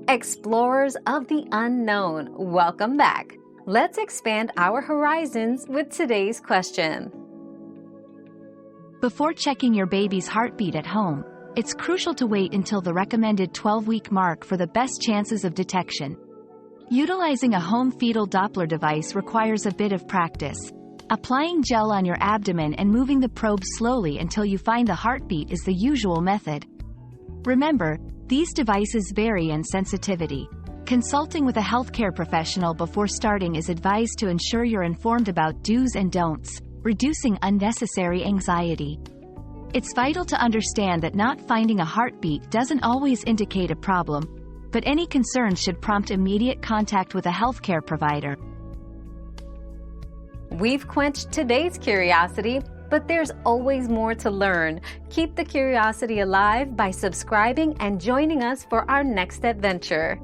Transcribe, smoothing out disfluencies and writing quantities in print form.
Explorers of the unknown, welcome back. Let's expand our horizons with today's question. Before checking your baby's heartbeat at home, it's crucial to wait until the recommended 12-week mark for the best chances of detection. Utilizing a home fetal Doppler device requires a bit of practice. Applying gel on your abdomen and moving the probe slowly until you find the heartbeat is the usual method. Remember, these devices vary in sensitivity. Consulting with a healthcare professional before starting is advised to ensure you're informed about do's and don'ts, reducing unnecessary anxiety. It's vital to understand that not finding a heartbeat doesn't always indicate a problem, but any concerns should prompt immediate contact with a healthcare provider. We've quenched today's curiosity, but there's always more to learn. Keep the curiosity alive by subscribing and joining us for our next adventure.